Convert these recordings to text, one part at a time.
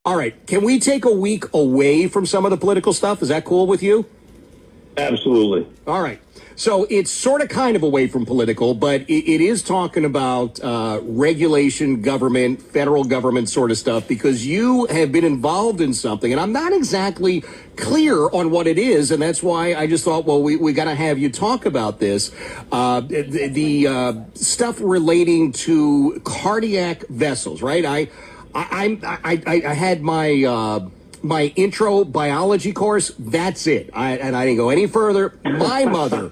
All right. Can we take a week away from some of the political stuff? Is that cool with you? Absolutely. All right. So it's sort of kind of away from political, but it is talking about regulation, government, federal government sort of stuff, because you have been involved in something, and I'm not exactly clear on what it is, and that's why I just thought, well, we got to have you talk about this. The stuff relating to cardiac vessels, right? I had my intro biology course. That's it. And I didn't go any further. My mother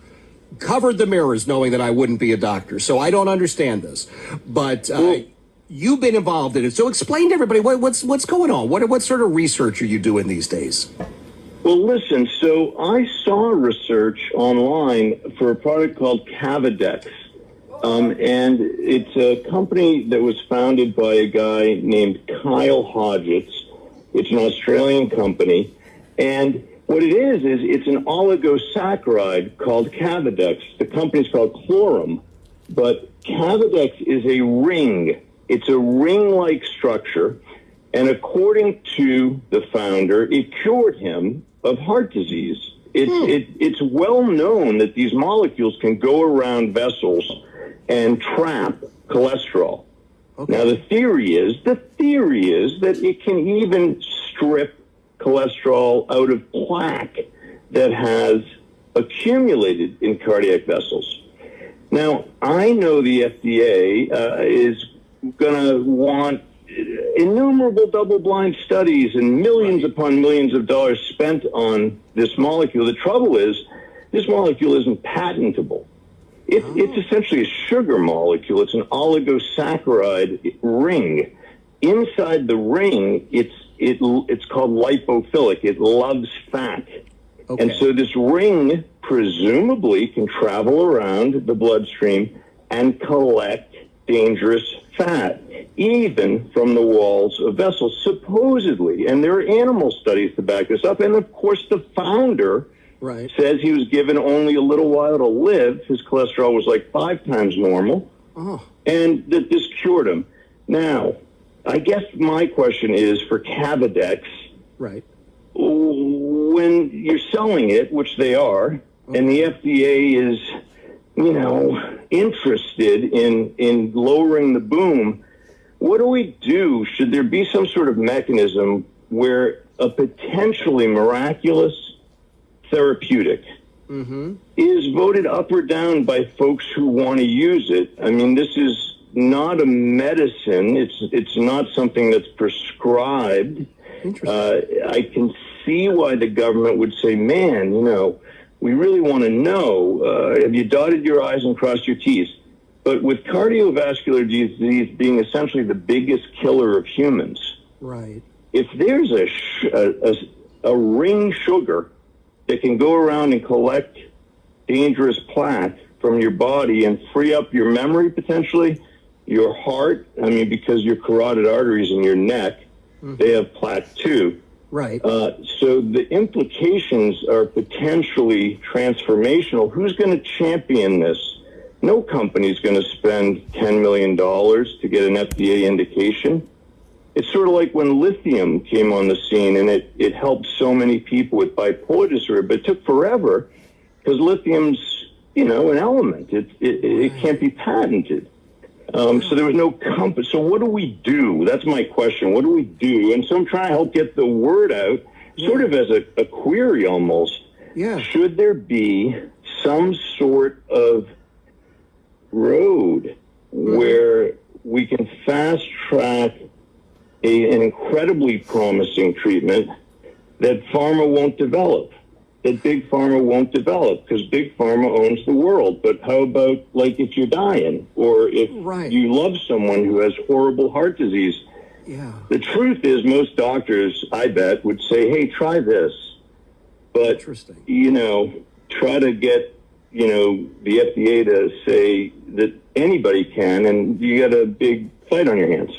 covered the mirrors knowing that I wouldn't be a doctor. So I don't understand this. But you've been involved in it. So explain to everybody what's going on. What sort of research are you doing these days? Well, listen, so I saw research online for a product called Cavadex. And it's a company that was founded by a guy named Kyle Hodgetts. It's an Australian company. And what it is it's an oligosaccharide called Cavadex. The company's called Chlorum. But Cavadex is a ring. It's a ring-like structure. And according to the founder, it cured him of heart disease. It's well known that these molecules can go around vessels and trap cholesterol. Okay. Now, the theory is that it can even strip cholesterol out of plaque that has accumulated in cardiac vessels. Now, I know the FDA is going to want innumerable double-blind studies and millions upon millions of dollars spent on this molecule. The trouble is, this molecule isn't patentable. It's essentially a sugar molecule. It's an oligosaccharide ring. Inside the ring, it's called lipophilic. It loves fat. Okay. And so this ring presumably can travel around the bloodstream and collect dangerous fat, even from the walls of vessels, supposedly. And there are animal studies to back this up. And of course, the founder says he was given only a little while to live. His cholesterol was like 5 times normal, and that this cured him. Now, I guess my question is for Cavadex, when you're selling it, which they are, and the FDA is, interested in lowering the boom, what do we do? Should there be some sort of mechanism where a potentially miraculous therapeutic is voted up or down by folks who want to use it? I mean, this is not a medicine. It's not something that's prescribed. I can see why the government would say, man, we really want to know, have you dotted your I's and crossed your T's? But with cardiovascular disease being essentially the biggest killer of humans, if there's a ring sugar that can go around and collect dangerous plaque from your body and free up your memory potentially, your heart, because your carotid arteries in your neck, they have plaque too. So the implications are potentially transformational. Who's going to champion this? No company's going to spend $10 million to get an FDA indication. It's sort of like when lithium came on the scene, and it helped so many people with bipolar disorder, but it took forever because lithium's, an element. It can't be patented. So there was no company. So what do we do? That's my question. What do we do? And so I'm trying to help get the word out, sort of as a query almost. Should there be some sort of road where we can fast track an incredibly promising treatment that pharma won't develop, that big pharma won't develop, because big pharma owns the world? But how about, like, if you're dying, or if you love someone who has horrible heart disease? The truth is, most doctors, I bet, would say, hey, try this. But, try to get, the FDA to say that anybody can, and you got a big fight on your hands.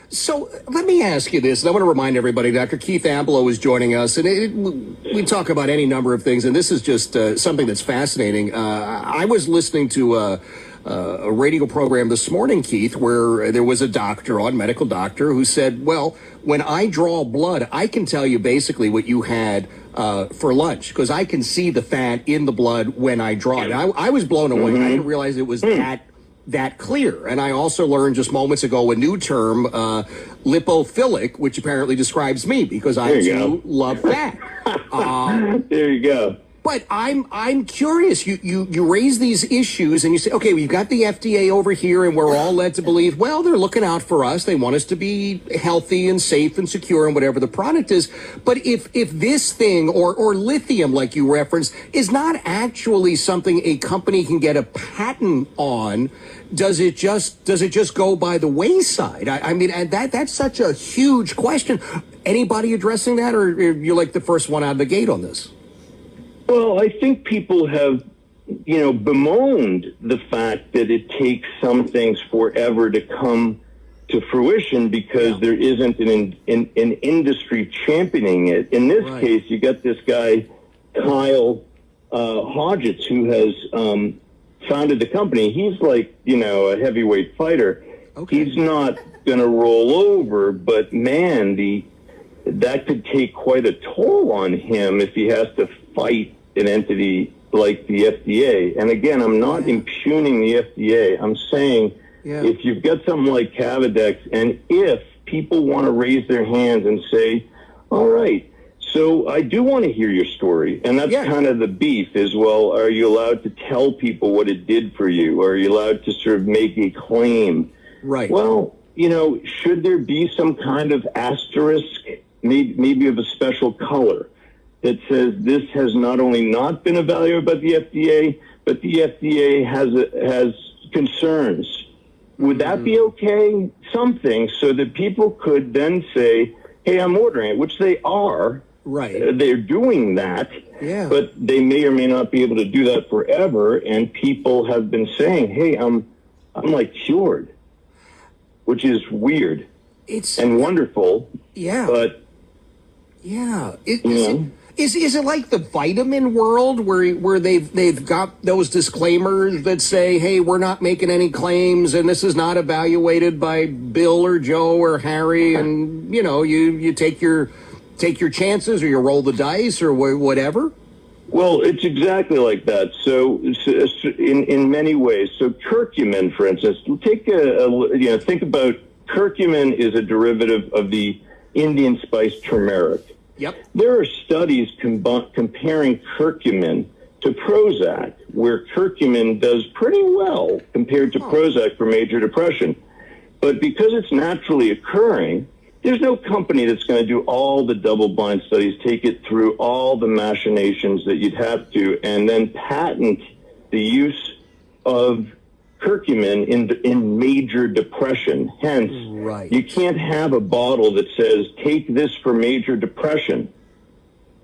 So let me ask you this, and I want to remind everybody, Dr. Keith Ablow is joining us, and we talk about any number of things, and this is just something that's fascinating. I was listening to a radio program this morning, Keith, where there was a doctor on, medical doctor, who said, well, when I draw blood, I can tell you basically what you had for lunch, because I can see the fat in the blood when I draw it. I was blown away. I didn't realize it was that clear. And I also learned just moments ago a new term, lipophilic, which apparently describes me, because I too love fat. There you go. But I'm curious. You raise these issues and you say, okay, we've got the FDA over here, and we're all led to believe, well, they're looking out for us. They want us to be healthy and safe and secure and whatever the product is. But if this thing or lithium, like you referenced, is not actually something a company can get a patent on, does it just go by the wayside? I mean, and that's such a huge question. Anybody addressing that, or you're like the first one out of the gate on this? Well, I think people have, bemoaned the fact that it takes some things forever to come to fruition because there isn't an industry championing it. In this case, you got this guy, Kyle Hodgetts, who has founded the company. He's like, a heavyweight fighter. Okay. He's not going to roll over, but man, that could take quite a toll on him if he has to fight an entity like the FDA. And again, I'm not impugning the FDA. I'm saying if you've got something like Cavadex, and if people want to raise their hands and say, all right, so I do want to hear your story. And that's kind of the beef is, well, are you allowed to tell people what it did for you? Or are you allowed to sort of make a claim? Right. Well, should there be some kind of asterisk, maybe of a special color, that says this has not only not been evaluated by the FDA, but the FDA has concerns? Would that be okay? Something so that people could then say, hey, I'm ordering it, which they are. Right. They're doing that. Yeah. But they may or may not be able to do that forever. And people have been saying, hey, I'm like cured, which is weird. And wonderful. Yeah. But Is it like the vitamin world where they've got those disclaimers that say, hey, we're not making any claims and this is not evaluated by Bill or Joe or Harry, and you take your chances, or you roll the dice, or whatever? Well, it's exactly like that. So in many ways, so curcumin, for instance, think about curcumin is a derivative of the Indian spice turmeric. Yep. There are studies comparing curcumin to Prozac, where curcumin does pretty well compared to Prozac for major depression. But because it's naturally occurring, there's no company that's going to do all the double-blind studies, take it through all the machinations that you'd have to, and then patent the use of curcumin in major depression. Hence, you can't have a bottle that says, take this for major depression.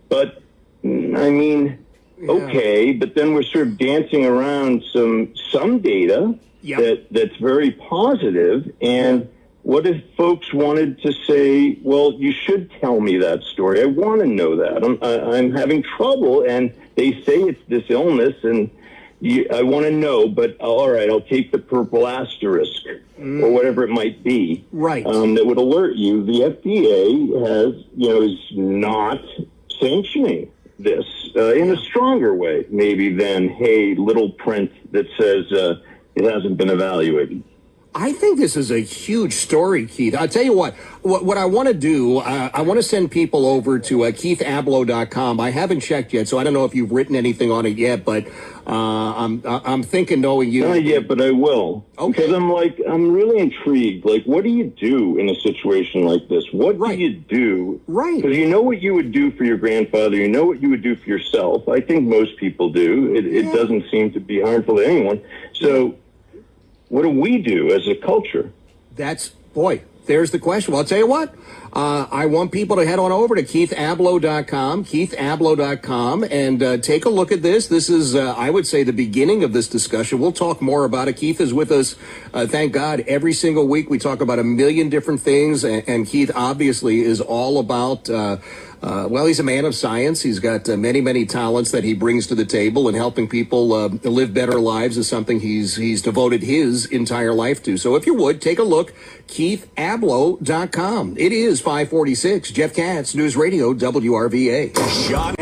But, okay, but then we're sort of dancing around some data that's very positive. And what if folks wanted to say, well, you should tell me that story. I want to know that. I'm having trouble, and they say it's this illness, and I want to know, but all right, I'll take the purple asterisk or whatever it might be. Right. That would alert you. The FDA is not sanctioning this in a stronger way, maybe than, hey, little print that says it hasn't been evaluated. I think this is a huge story, Keith. I'll tell you what I want to do, I want to send people over to keithablow.com. I haven't checked yet, so I don't know if you've written anything on it yet, but I'm thinking, knowing you. Not yet, but I will. Okay. Because I'm really intrigued. Like, what do you do in a situation like this? What do you do? Right. Because you know what you would do for your grandfather. You know what you would do for yourself. I think most people do. It doesn't seem to be harmful to anyone. So what do we do as a culture? There's the question. Well, I'll tell you what. I want people to head on over to keithablow.com, keithablow.com, and take a look at this. This is, I would say, the beginning of this discussion. We'll talk more about it. Keith is with us, thank God, every single week. We talk about a million different things, and Keith obviously is all about Well, he's a man of science. He's got many, many talents that he brings to the table, and helping people live better lives is something he's devoted his entire life to. So if you would, take a look, KeithAblow.com. It is 546. Jeff Katz, News Radio, WRVA.